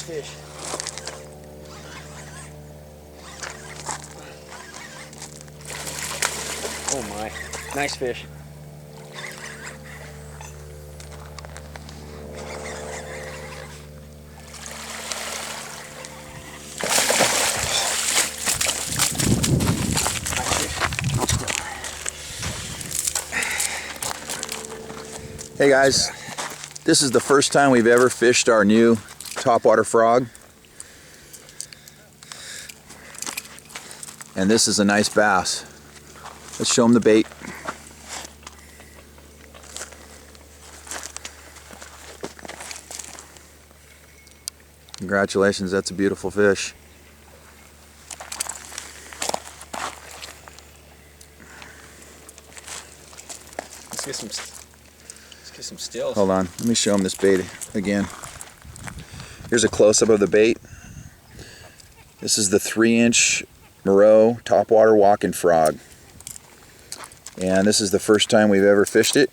fish. Oh my, nice fish. Hey guys, this is the first time we've ever fished our new topwater frog. And this is a nice bass. Let's show him the bait. Congratulations, that's a beautiful fish. Let's get some stills. Hold on, let me show him this bait again. Here's a close-up of the bait. This is the 3-inch Moreau Topwater Walking Frog. And this is the first time we've ever fished it.